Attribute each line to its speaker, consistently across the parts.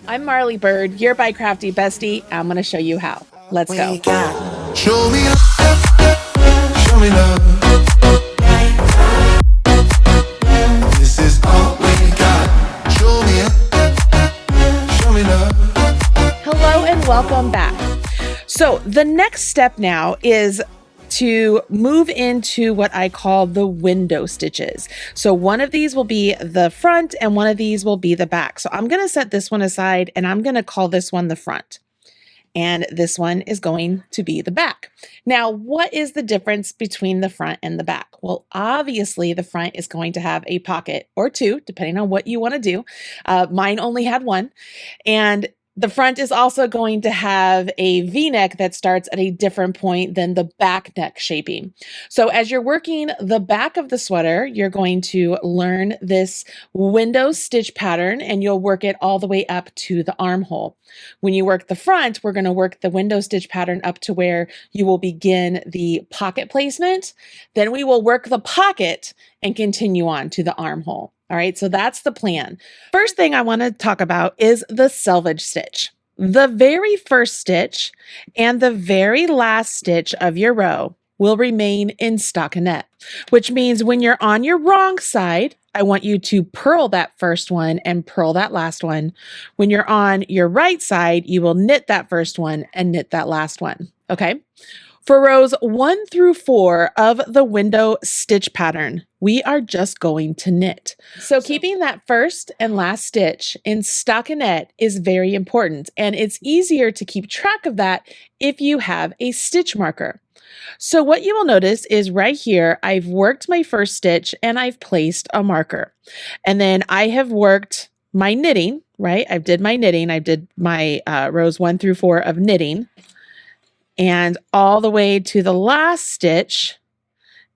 Speaker 1: I'm Marly Bird, your BiCrafty bestie. I'm going to show you how. Let's go.
Speaker 2: Show me love, show me love. This is all we got. Show me love.
Speaker 1: Hello and welcome back. So the next step now is to move into what I call the window stitches. So one of these will be the front and one of these will be the back. So I'm going to set this one aside and I'm going to call this one the front. And this one is going to be the back. Now, what is the difference between the front and the back? Well, obviously the front is going to have a pocket or two, depending on what you want to do. Mine only had one. And the front is also going to have a V-neck that starts at a different point than the back neck shaping. So as you're working the back of the sweater, you're going to learn this window stitch pattern and you'll work it all the way up to the armhole. When you work the front, we're going to work the window stitch pattern up to where you will begin the pocket placement. Then we will work the pocket and continue on to the armhole. All right, so that's the plan. First thing I want to talk about is the selvage stitch. The very first stitch and the very last stitch of your row will remain in stockinette, which means when you're on your wrong side, I want you to purl that first one and purl that last one. When you're on your right side, you will knit that first one and knit that last one, okay? For rows 1 through 4 of the window stitch pattern, we are just going to knit. So keeping that first and last stitch in stockinette is very important, and it's easier to keep track of that if you have a stitch marker. So what you will notice is right here, I've worked my first stitch and I've placed a marker. And then I have worked my knitting, right? I did my knitting. I did my rows 1 through 4 of knitting. And all the way to the last stitch,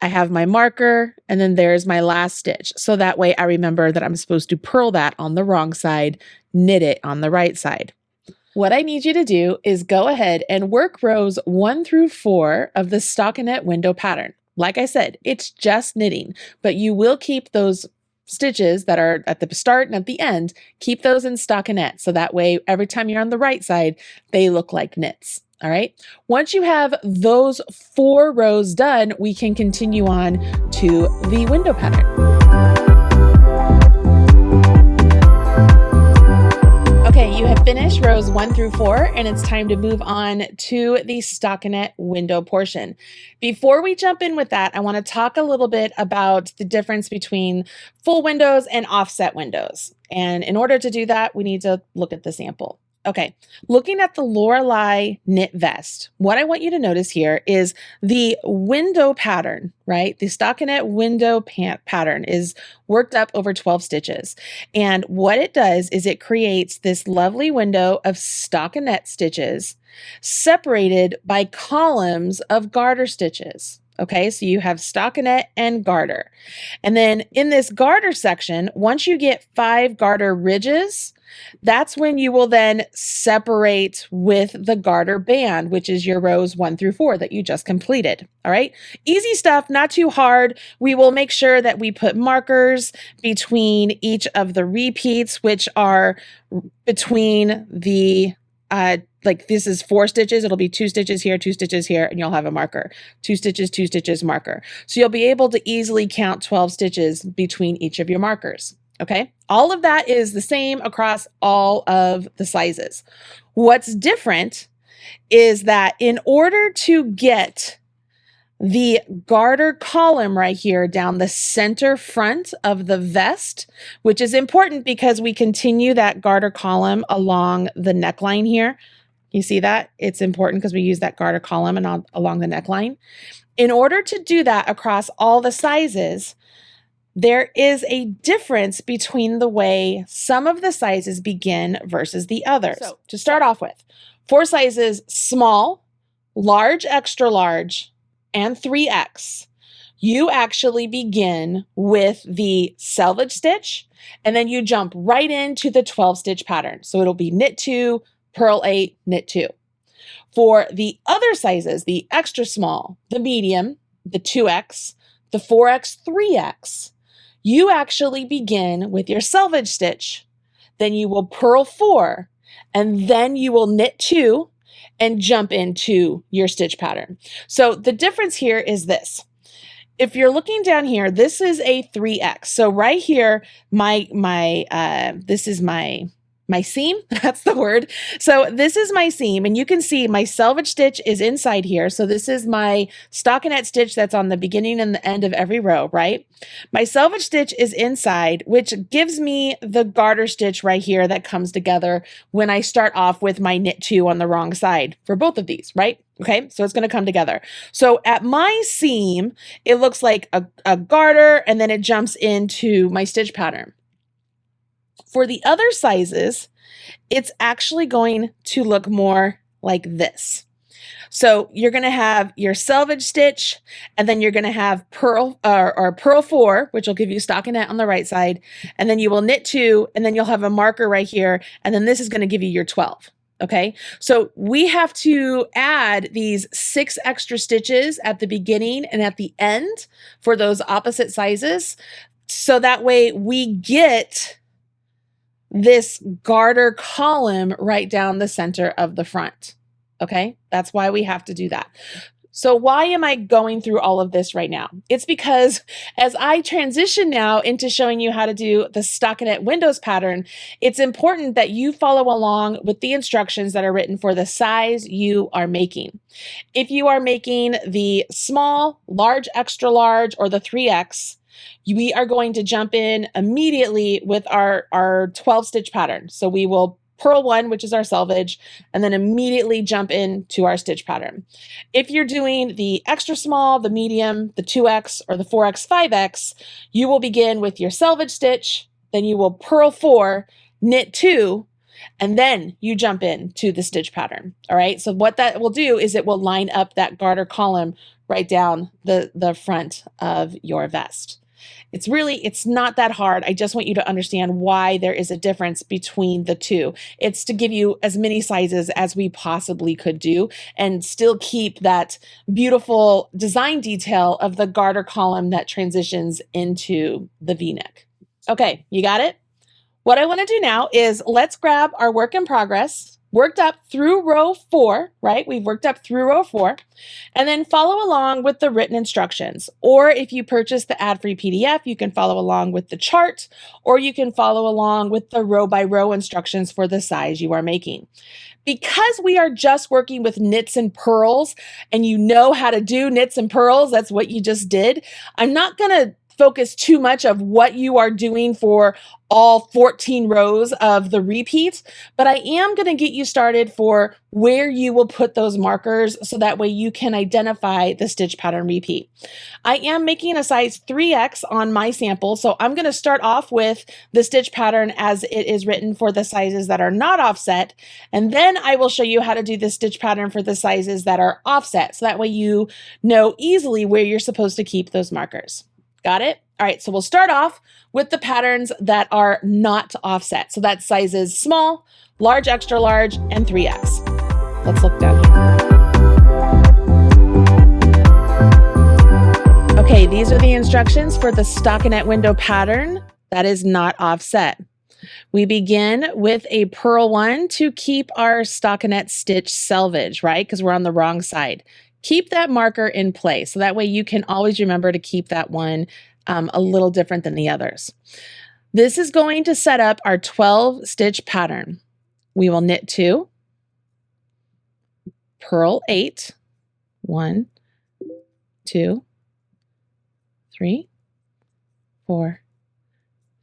Speaker 1: I have my marker, and then there's my last stitch. So that way I remember that I'm supposed to purl that on the wrong side, knit it on the right side. What I need you to do is go ahead and work rows 1 through 4 of the stockinette window pattern. Like I said, it's just knitting, but you will keep those stitches that are at the start and at the end, keep those in stockinette. So that way, every time you're on the right side, they look like knits. All right. Once you have those 4 rows done, we can continue on to the window pattern. Okay, you have finished rows 1 through 4, and it's time to move on to the stockinette window portion. Before we jump in with that, I want to talk a little bit about the difference between full windows and offset windows. And in order to do that, we need to look at the sample. Okay, looking at the Lorelai Knit Vest, what I want you to notice here is the window pattern, right? The stockinette window pattern is worked up over 12 stitches. And what it does is it creates this lovely window of stockinette stitches separated by columns of garter stitches. Okay, so you have stockinette and garter. And then in this garter section, once you get 5 garter ridges, that's when you will then separate with the garter band, which is your rows 1 through 4 that you just completed. All right, easy stuff, not too hard. We will make sure that we put markers between each of the repeats, which are between the like this is 4 stitches. It'll be 2 stitches here, 2 stitches here, and you'll have a marker. 2 stitches, marker. So you'll be able to easily count 12 stitches between each of your markers. Okay, all of that is the same across all of the sizes. What's different is that in order to get the garter column right here down the center front of the vest, which is important because we continue that garter column along the neckline here. You see that? It's important because we use that garter column and along the neckline. In order to do that across all the sizes, there is a difference between the way some of the sizes begin versus the others. So to start off with, 4 sizes: small, large, extra large, and 3X. You actually begin with the selvage stitch, and then you jump right into the 12 stitch pattern. So it'll be knit 2, purl 8, knit 2. For the other sizes, the extra small, the medium, the 2X, the 4X, 3X, you actually begin with your selvage stitch. Then you will purl 4, and then you will knit 2 and jump into your stitch pattern. So the difference here is this. If you're looking down here, this is a 3x. So right here, this is my seam, that's the word. So this is my seam, and you can see my selvage stitch is inside here. So this is my stockinette stitch that's on the beginning and the end of every row, right? My selvage stitch is inside, which gives me the garter stitch right here that comes together when I start off with my knit 2 on the wrong side for both of these, right? Okay, so it's going to come together. So at my seam, it looks like a garter, and then it jumps into my stitch pattern. For the other sizes, it's actually going to look more like this. So you're going to have your selvage stitch, and then you're going to have purl or purl 4, which will give you stockinette on the right side, and then you will knit 2, and then you'll have a marker right here, and then this is going to give you your 12. Okay, so we have to add these 6 extra stitches at the beginning and at the end for those opposite sizes, so that way we get this garter column right down the center of the front. Okay, that's why we have to do that. So why am I going through all of this right now? It's because as I transition now into showing you how to do the Stockinette Windows pattern, it's important that you follow along with the instructions that are written for the size you are making. If you are making the small, large, extra large, or the 3X, we are going to jump in immediately with our 12 stitch pattern. So we will purl 1, which is our selvage, and then immediately jump into our stitch pattern. If you're doing the extra small, the medium, the 2X, or the 4X, 5X, you will begin with your selvage stitch, then you will purl 4, knit 2, and then you jump into the stitch pattern. All right, so what that will do is it will line up that garter column right down the front of your vest. It's not that hard. I just want you to understand why there is a difference between the two. It's to give you as many sizes as we possibly could do and still keep that beautiful design detail of the garter column that transitions into the V-neck. Okay, you got it? What I want to do now is let's grab our work in progress, worked up through row 4, right? We've worked up through row 4, and then follow along with the written instructions. Or if you purchase the ad-free PDF, you can follow along with the chart, or you can follow along with the row by row instructions for the size you are making. Because we are just working with knits and purls, and you know how to do knits and purls, that's what you just did, I'm not going to focus too much of what you are doing for all 14 rows of the repeat, but I am going to get you started for where you will put those markers so that way you can identify the stitch pattern repeat. I am making a size 3X on my sample, so I'm going to start off with the stitch pattern as it is written for the sizes that are not offset, and then I will show you how to do the stitch pattern for the sizes that are offset, so that way you know easily where you're supposed to keep those markers. Got it? All right, so we'll start off with the patterns that are not offset. So that's sizes small, large, extra large, and 3X. Let's look down here. Okay, these are the instructions for the stockinette window pattern that is not offset. We begin with a purl 1 to keep our stockinette stitch selvage, right? Because we're on the wrong side. Keep that marker in place so that way you can always remember to keep that one a little different than the others. This is going to set up our 12 stitch pattern. We will knit 2, purl 8, 1, 2, 3, 4,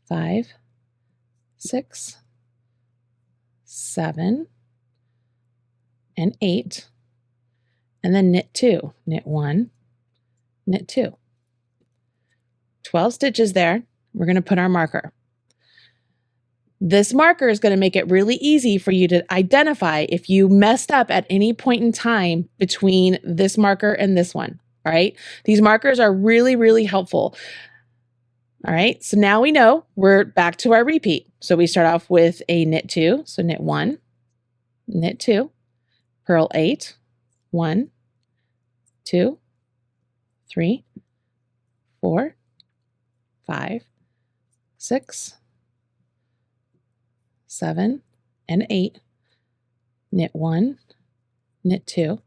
Speaker 1: 5, 6, 7, and 8. And then knit 2, knit 1, knit 2. 12 stitches there. We're going to put our marker. This marker is going to make it really easy for you to identify if you messed up at any point in time between this marker and this one. All right. These markers are really, really helpful. All right. So now we know we're back to our repeat. So we start off with a knit 2. So knit 1, knit 2, purl 8, 1, 2, 3, 4, 5, 6, 7, and 8, knit 1, knit 2,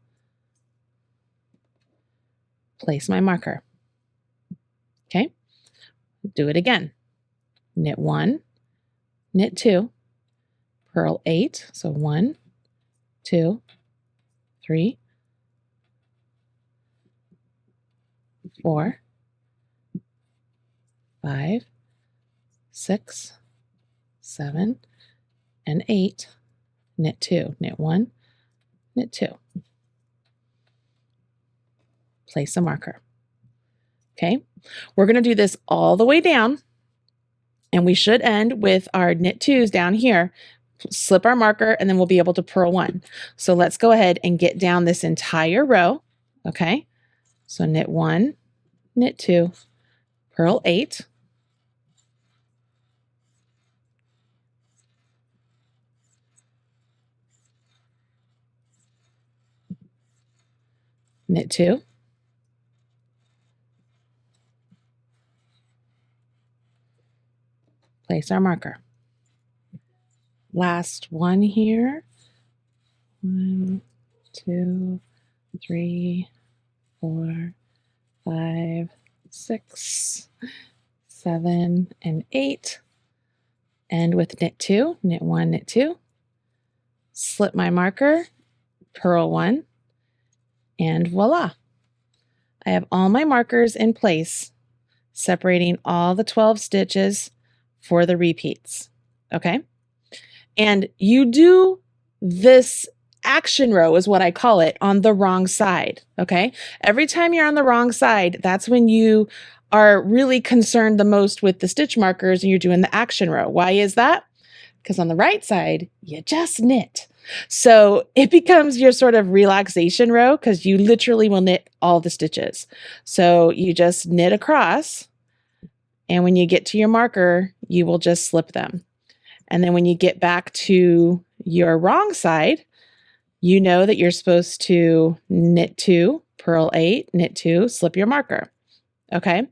Speaker 1: place my marker. Okay, do it again. Knit 1, knit 2, purl 8, so 1, 2, 3, 4, 5, 6, 7, and 8, knit 2, knit 1, knit 2. Place a marker. Okay, we're going to do this all the way down, and we should end with our knit 2s down here. Slip our marker, and then we'll be able to purl 1. So let's go ahead and get down this entire row. Okay, so knit 1, knit 2, purl 8, knit 2, place our marker. Last one here. 1, 2, 3, 4, 5, 6, 7, and 8. End with knit 2, knit 1, knit 2, slip my marker, purl 1, and voila. I have all my markers in place, separating all the 12 stitches for the repeats. Okay, and you do this action row is what I call it on the wrong side. Okay, every time you're on the wrong side, that's when you are really concerned the most with the stitch markers and you're doing the action row. Why is that? Because on the right side, you just knit. So it becomes your sort of relaxation row because you literally will knit all the stitches. So you just knit across, and when you get to your marker, you will just slip them. And then when you get back to your wrong side, you know that you're supposed to knit 2, purl 8, knit 2, slip your marker. Okay.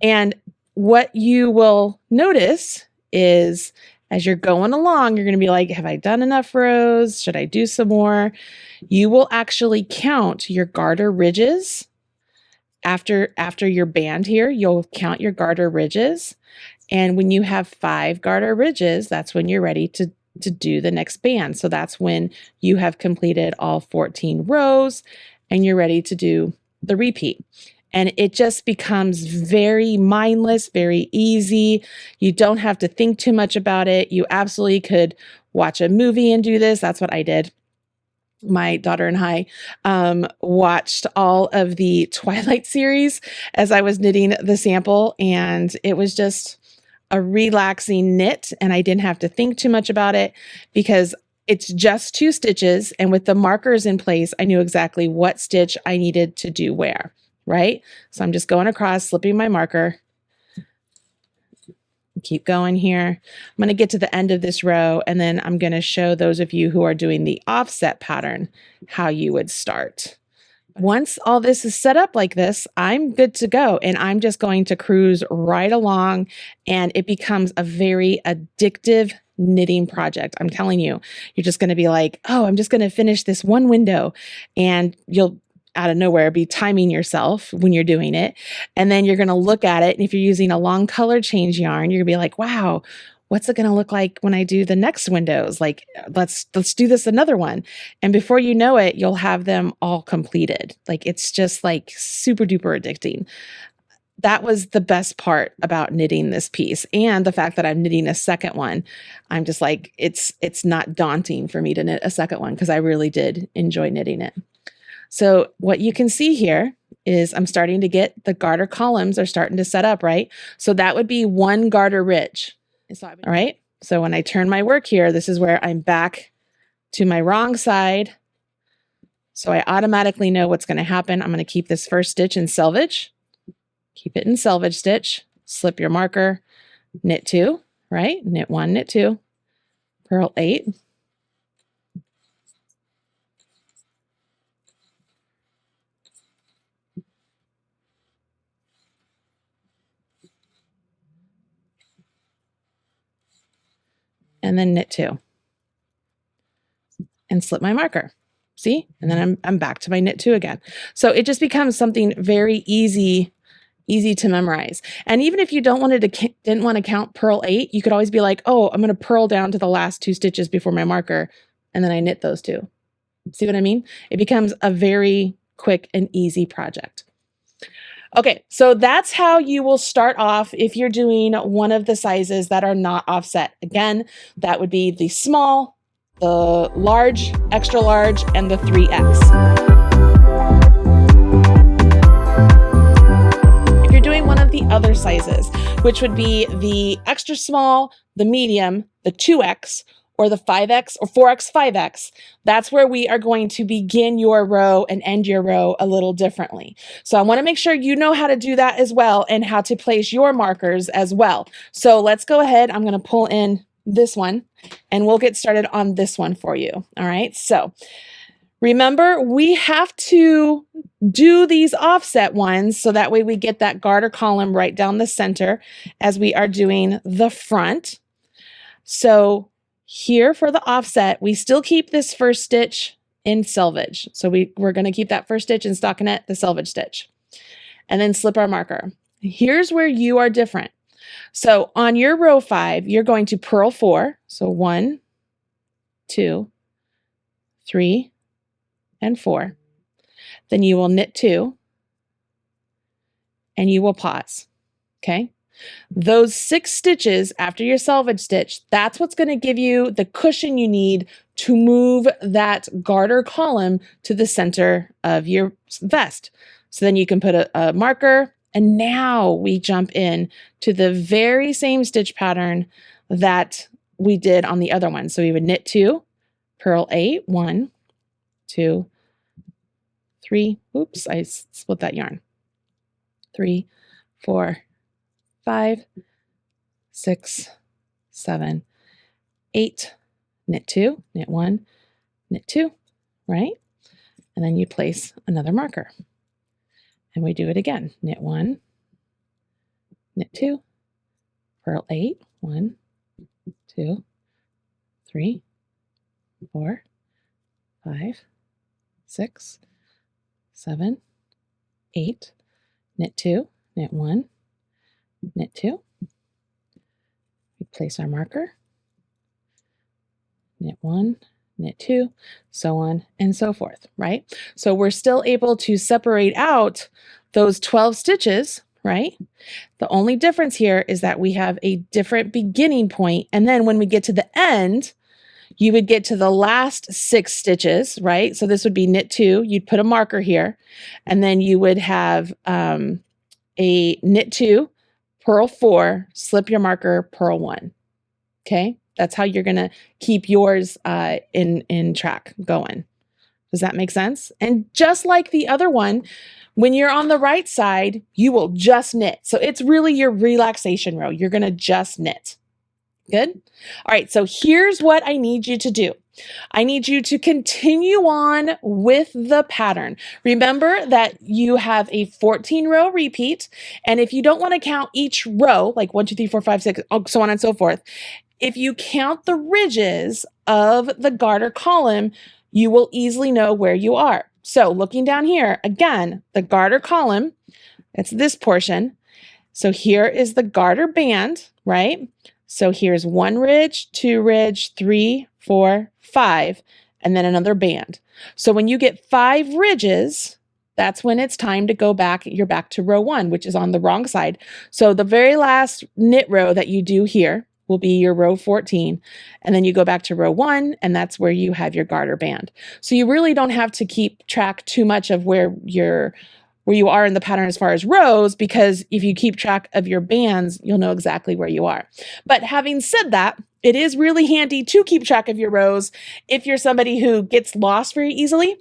Speaker 1: And what you will notice is as you're going along, you're going to be like, have I done enough rows? Should I do some more? You will actually count your garter ridges. After your band here, you'll count your garter ridges. And when you have 5 garter ridges, that's when you're ready to do the next band. So that's when you have completed all 14 rows and you're ready to do the repeat. And it just becomes very mindless, very easy. You don't have to think too much about it. You absolutely could watch a movie and do this. That's what I did. My daughter and I watched all of the Twilight series as I was knitting the sample, and it was just a relaxing knit, and I didn't have to think too much about it because it's just 2 stitches, and with the markers in place, I knew exactly what stitch I needed to do where, right? So I'm just going across, slipping my marker. Keep going here. I'm going to get to the end of this row, and then I'm going to show those of you who are doing the offset pattern how you would start. Once all this is set up like this, I'm good to go, and I'm just going to cruise right along, and it becomes a very addictive knitting project. I'm telling you, you're just going to be like, oh, I'm just going to finish this one window, and you'll out of nowhere be timing yourself when you're doing it. And then you're going to look at it. And if you're using a long color change yarn, you're gonna be like, wow, what's it going to look like when I do the next windows? Like, let's do this another one. And before you know it, you'll have them all completed. Like, it's just like super duper addicting. That was the best part about knitting this piece. And the fact that I'm knitting a second one, I'm just like, it's not daunting for me to knit a second one because I really did enjoy knitting it. So what you can see here is I'm starting to get the garter columns are starting to set up, right? So that would be 1 garter ridge. All right. So when I turn my work here, this is where I'm back to my wrong side. So I automatically know what's going to happen. I'm going to keep this first stitch in selvage. Keep it in selvage stitch. Slip your marker. Knit 2, right? Knit 1, knit 2. Purl 8. And then knit 2. and slip my marker. See? And then I'm back to my knit 2 again. So it just becomes something very easy to memorize. And even if you didn't want to count purl 8, you could always be like, oh, I'm going to purl down to the last 2 stitches before my marker, and then I knit those 2. See what I mean? It becomes a very quick and easy project. Okay, so that's how you will start off if you're doing one of the sizes that are not offset. Again, that would be the small, the large, extra large, and the 3X. If you're doing one of the other sizes, which would be the extra small, the medium, the 2X, or the 5X or 4X, 5X, that's where we are going to begin your row and end your row a little differently. So I want to make sure you know how to do that as well and how to place your markers as well. So let's go ahead. I'm going to pull in this one and we'll get started on this one for you. All right. So remember, we have to do these offset ones so that way we get that garter column right down the center as we are doing the front. So here for the offset, we still keep this first stitch in selvage. So we're going to keep that first stitch in stockinette, the selvage stitch, and then slip our marker. Here's where you are different. So on your row 5, you're going to purl 4. So 1, 2, 3, and 4. Then you will knit 2, and you will pause. Okay? Those 6 stitches after your selvage stitch, that's what's going to give you the cushion you need to move that garter column to the center of your vest. So then you can put a marker, and now we jump in to the very same stitch pattern that we did on the other one. So we would knit 2, purl 8, 1, 2, 3, oops, I split that yarn, 3, 4, 5, 6, 7, 8, knit 2, knit 1, knit 2, right? And then you place another marker. And we do it again. Knit 1, knit 2, purl 8, 1, 2, 3, 4, 5, 6, 7, 8, knit 2, knit 1, knit 2, we place our marker, knit 1, knit 2, so on and so forth, right? So we're still able to separate out those 12 stitches, right? The only difference here is that we have a different beginning point, and then when we get to the end, you would get to the last 6 stitches, right? So this would be knit 2, you'd put a marker here, and then you would have a knit 2, purl 4, slip your marker, purl 1. Okay, that's how you're going to keep yours in track going. Does that make sense? And just like the other one, when you're on the right side, you will just knit. So it's really your relaxation row. You're going to just knit. Good? All right, so here's what I need you to do. I need you to continue on with the pattern. Remember that you have a 14 row repeat. And if you don't want to count each row, like 1, 2, 3, 4, 5, 6, so on and so forth, if you count the ridges of the garter column, you will easily know where you are. So looking down here, again, the garter column, it's this portion. So here is the garter band, right? So here's 1 ridge, 2 ridge, 3, 4, 5, and then another band. So when you get 5 ridges, that's when it's time to go back. You're back to row 1, which is on the wrong side. So the very last knit row that you do here will be your row 14. And then you go back to row 1, and that's where you have your garter band. So you really don't have to keep track too much of where you are in the pattern as far as rows, because if you keep track of your bands, you'll know exactly where you are. But having said that, it is really handy to keep track of your rows if you're somebody who gets lost very easily.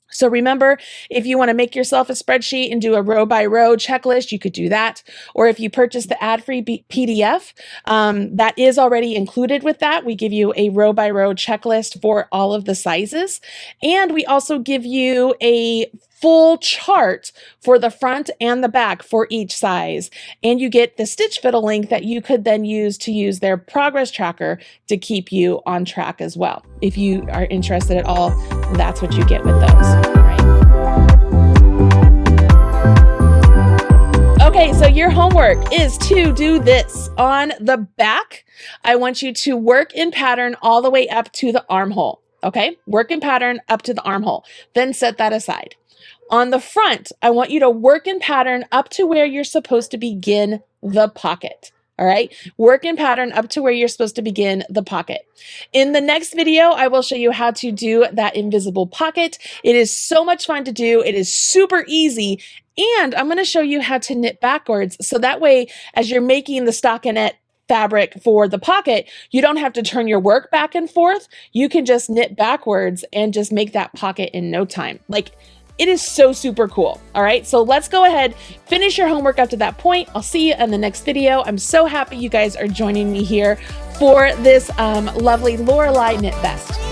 Speaker 1: So remember, if you want to make yourself a spreadsheet and do a row by row checklist, you could do that. Or if you purchase the ad-free PDF, that is already included with that. We give you a row by row checklist for all of the sizes. And we also give you a full chart for the front and the back for each size. And you get the stitch fiddle link that you could then use to use their progress tracker to keep you on track as well. If you are interested at all, that's what you get with those. All right. Okay, so your homework is to do this. On the back, I want you to work in pattern all the way up to the armhole. Okay, work in pattern up to the armhole, then set that aside. On the front, I want you to work in pattern up to where you're supposed to begin the pocket. All right, work in pattern up to where you're supposed to begin the pocket. In the next video, I will show you how to do that invisible pocket. It is so much fun to do. It is super easy. And I'm going to show you how to knit backwards. So that way, as you're making the stockinette fabric for the pocket, you don't have to turn your work back and forth. You can just knit backwards and just make that pocket in no time. Like, it is so super cool. All right, so let's go ahead, finish your homework up to that point. I'll see you in the next video. I'm so happy you guys are joining me here for this lovely Lorelai Knit Vest.